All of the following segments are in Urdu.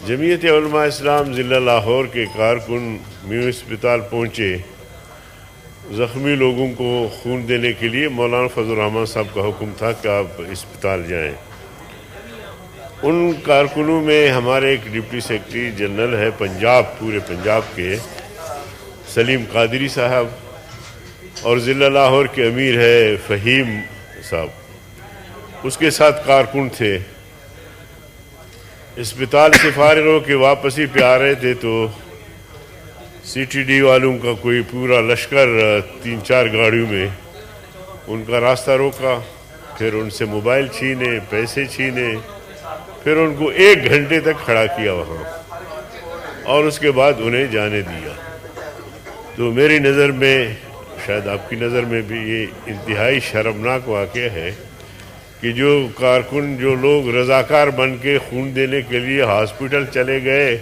جمعیت علماء اسلام ضلع لاہور کے کارکن میو اسپتال پہنچے زخمی لوگوں کو خون دینے کے لیے۔ مولانا فضل الرحمان صاحب کا حکم تھا کہ آپ اسپتال جائیں۔ ان کارکنوں میں ہمارے ایک ڈپٹی سیکرٹری جنرل ہے پنجاب، پورے پنجاب کے، سلیم قادری صاحب، اور ضلع لاہور کے امیر ہے فہیم صاحب، اس کے ساتھ کارکن تھے۔ اسپتال سے فارغ ہو کے واپسی پہ آ رہے تھے تو سی ٹی ڈی والوں کا کوئی پورا لشکر 3-4 گاڑیوں میں ان کا راستہ روکا، پھر ان سے موبائل چھینے، پیسے چھینے، پھر ان کو 1 گھنٹے تک کھڑا کیا وہاں، اور اس کے بعد انہیں جانے دیا۔ تو میری نظر میں، شاید آپ کی نظر میں بھی، یہ انتہائی شرمناک واقعہ ہے کہ جو کارکن، جو لوگ رضاکار بن کے خون دینے کے لیے ہاسپٹل چلے گئے،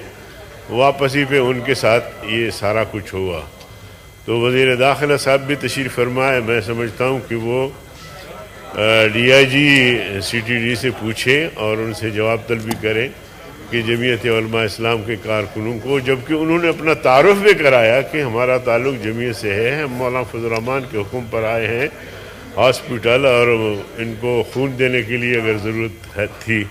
واپسی پہ ان کے ساتھ یہ سارا کچھ ہوا۔ تو وزیر داخلہ صاحب بھی تشریف فرمائے۔ میں سمجھتا ہوں کہ وہ D I G C T D سے پوچھیں اور ان سے جواب طلبی کریں کہ جمعیت علماء اسلام کے کارکنوں کو، جبکہ انہوں نے اپنا تعارف بھی کرایا کہ ہمارا تعلق جمعیت سے ہے، ہم مولانا فضل الرحمان کے حکم پر آئے ہیں ہاسپٹل، اور ان کو خون دینے کے لیے اگر ضرورت تھی۔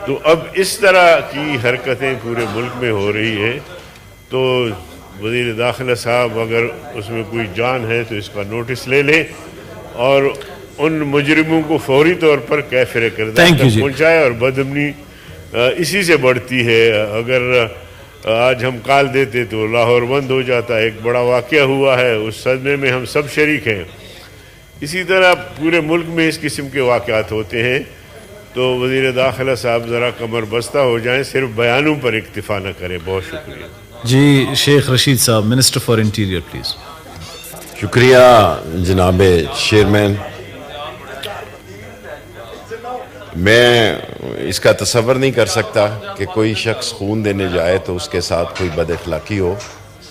تو اب اس طرح کی حرکتیں پورے ملک میں ہو رہی ہیں، تو وزیر داخلہ صاحب اگر اس میں کوئی جان ہے تو اس کا نوٹس لے لیں اور ان مجرموں کو فوری طور پر کیفر کردہ تک پہنچائے۔ اور بدامنی اسی سے بڑھتی ہے۔ اگر آج ہم کال دیتے تو لاہور بند ہو جاتا۔ ایک بڑا واقعہ ہوا ہے، اس صدمے میں ہم سب شریک ہیں۔ اسی طرح پورے ملک میں اس قسم کے واقعات ہوتے ہیں۔ تو وزیر داخلہ صاحب ذرا کمر بستہ ہو جائیں، صرف بیانوں پر اکتفا نہ کریں۔ بہت شکریہ۔ جی شیخ رشید صاحب، منسٹر فار انٹیریئر پلیز۔ شکریہ جناب چیئرمین۔ میں اس کا تصور نہیں کر سکتا کہ کوئی شخص خون دینے جائے تو اس کے ساتھ کوئی بد اخلاقی ہو۔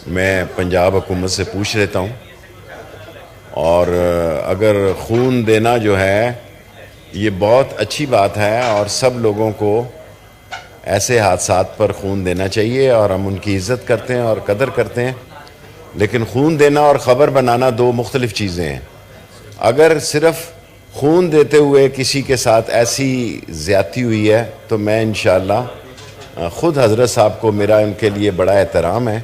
میں پنجاب حکومت سے پوچھ لیتا ہوں، اور اگر خون دینا جو ہے یہ بہت اچھی بات ہے، اور سب لوگوں کو ایسے حادثات پر خون دینا چاہیے، اور ہم ان کی عزت کرتے ہیں اور قدر کرتے ہیں، لیکن خون دینا اور خبر بنانا 2 مختلف چیزیں ہیں۔ اگر صرف خون دیتے ہوئے کسی کے ساتھ ایسی زیادتی ہوئی ہے تو میں انشاءاللہ خود حضرت صاحب کو، میرا ان کے لیے بڑا احترام ہے،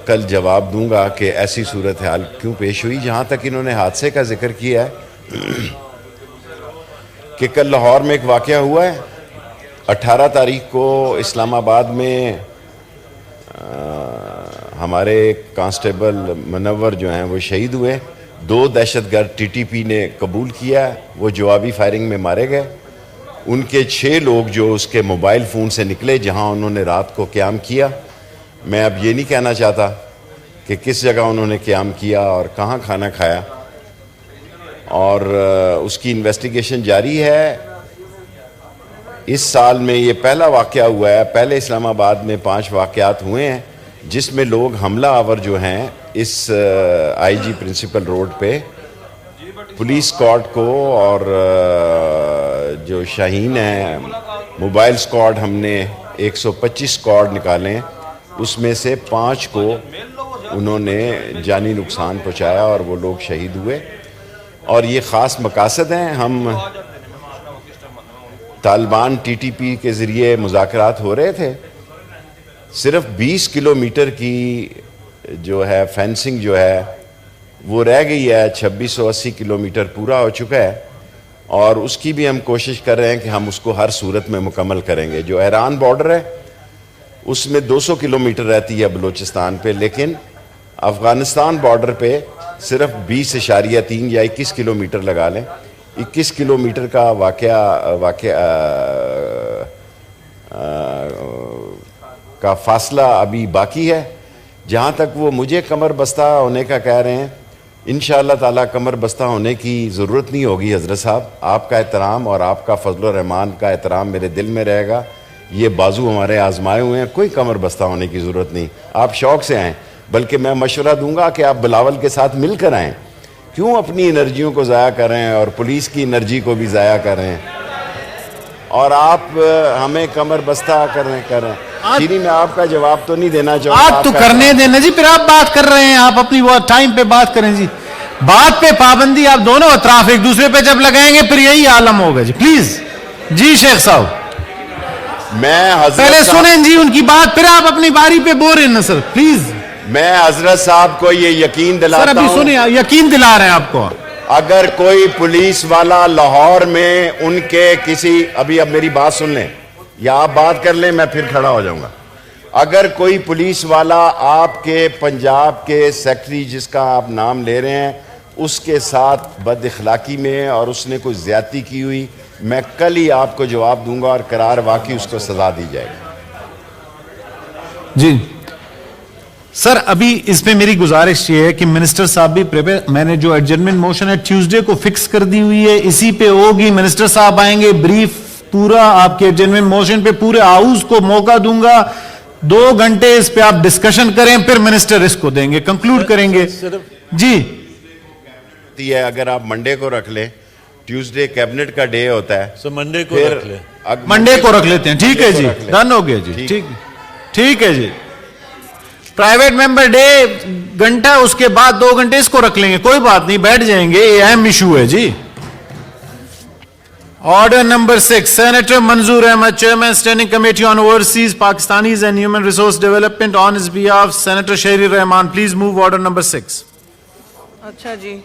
کل جواب دوں گا کہ ایسی صورتحال کیوں پیش ہوئی۔ جہاں تک انہوں نے حادثے کا ذکر کیا ہے کہ کل لاہور میں ایک واقعہ ہوا ہے، 18 تاریخ کو اسلام آباد میں ہمارے کانسٹیبل منور جو ہیں وہ شہید ہوئے۔ 2 دہشت گرد ٹی ٹی پی نے قبول کیا، وہ جوابی فائرنگ میں مارے گئے۔ ان کے 6 لوگ جو اس کے موبائل فون سے نکلے جہاں انہوں نے رات کو قیام کیا۔ میں اب یہ نہیں کہنا چاہتا کہ کس جگہ انہوں نے قیام کیا اور کہاں کھانا کھایا، اور اس کی انویسٹیگیشن جاری ہے۔ اس سال میں یہ پہلا واقعہ ہوا ہے۔ پہلے اسلام آباد میں 5 واقعات ہوئے ہیں جس میں لوگ حملہ آور جو ہیں اس آئی جی پرنسپل روڈ پہ پولیس اسکواڈ کو، اور جو شاہین ہے موبائل اسکواڈ، ہم نے 125 اسکواڈ نکالے، اس میں سے 5 کو انہوں نے جانی نقصان پہنچایا اور وہ لوگ شہید ہوئے۔ اور یہ خاص مقاصد ہیں۔ ہم طالبان ٹی ٹی پی کے ذریعے مذاکرات ہو رہے تھے، صرف 20 کلومیٹر کی جو ہے فینسنگ جو ہے وہ رہ گئی ہے، 2680 کلومیٹر پورا ہو چکا ہے، اور اس کی بھی ہم کوشش کر رہے ہیں کہ ہم اس کو ہر صورت میں مکمل کریں گے۔ جو ایران بارڈر ہے اس میں 200 کلومیٹر رہتی ہے بلوچستان پہ، لیکن افغانستان بارڈر پہ صرف 20.3 یا 21 کلومیٹر لگا لیں، 21 کلومیٹر کا واقعہ کا فاصلہ ابھی باقی ہے۔ جہاں تک وہ مجھے کمر بستہ ہونے کا کہہ رہے ہیں، انشاءاللہ تعالیٰ کمر بستہ ہونے کی ضرورت نہیں ہوگی حضرت صاحب۔ آپ کا احترام اور آپ کا فضل الرحمان کا احترام میرے دل میں رہے گا۔ یہ بازو ہمارے آزمائے ہوئے ہیں، کوئی کمر بستہ ہونے کی ضرورت نہیں۔ آپ شوق سے آئیں، بلکہ میں مشورہ دوں گا کہ آپ بلاول کے ساتھ مل کر آئیں۔ کیوں اپنی انرجیوں کو ضائع کر رہے ہیں اور پولیس کی انرجی کو بھی ضائع کر رہے ہیں؟ اور آپ ہمیں کمر بستہ کر رہے ہیں. شیریں میں آپ کا جواب تو نہیں دینا چاہوں آپ تو کرنے دینا جی, پھر آپ بات کر رہے ہیں, آپ اپنی وہ ٹائم پہ بات کریں جی. بات پہ پابندی آپ دونوں اطراف ایک دوسرے پہ جب لگائیں گے پھر یہی عالم ہوگا جی. پلیز جی شیخ صاحب میں پہلے سنیں جی ان کی بات, پھر آپ اپنی باری پہ بول رہے ہیں نا سر. پلیز میں حضرت صاحب کو یہ یقین سر دلاتا ابھی ہوں, سنیں, یقین دلا رہے ہیں آپ کو. اگر کوئی پولیس والا لاہور میں ان کے کسی, ابھی اب میری بات سن لیں یا آپ بات کر لیں, میں پھر کھڑا ہو جاؤں گا. اگر کوئی پولیس والا آپ کے پنجاب کے سیکٹری جس کا آپ نام لے رہے ہیں اس کے ساتھ بد اخلاقی میں اور اس نے کوئی زیادتی کی ہوئی, میں کل ہی آپ کو جواب دوں گا اور قرار واقعی اس کو سزا دی جائے گی. جی سر ابھی اس پہ میری گزارش یہ ہے کہ منسٹر صاحب بھی میں نے جو ایڈجرمنٹ موشن ہے ٹیوزڈے کو فکس کر دی ہوئی ہے, اسی پہ ہوگی. منسٹر صاحب آئیں گے, بریف پورا آپ کے ایڈجرمنٹ موشن پہ پورے ہاؤس کو موقع دوں گا, 2 گھنٹے اس پہ آپ ڈسکشن کریں, پھر منسٹر اس کو دیں گے, کنکلوڈ کریں گے. جی ہے اگر آپ منڈے کو رکھ لیں, ٹیوزڈے کیبنٹ کا ڈے ہوتا ہے, سر منڈے کو رکھ لیں, منڈے کو رکھ لیتے ہیں. ٹھیک ہے جی, ڈن ہو گیا جی. ٹھیک ہے جی. پرائیویٹ ممبر ڈے گھنٹہ, اس کے بعد 2 گھنٹے اس کو رکھ لیں گے, کوئی بات نہیں, بیٹھ جائیں گے, یہ اہم ایشو ہے جی. Order number 6, senator Manzoor Ahmed, chairman standing committee on overseas Pakistanis and human resource development, on his behalf senator Sherry Rehman. Please move order number 6. اچھا جی.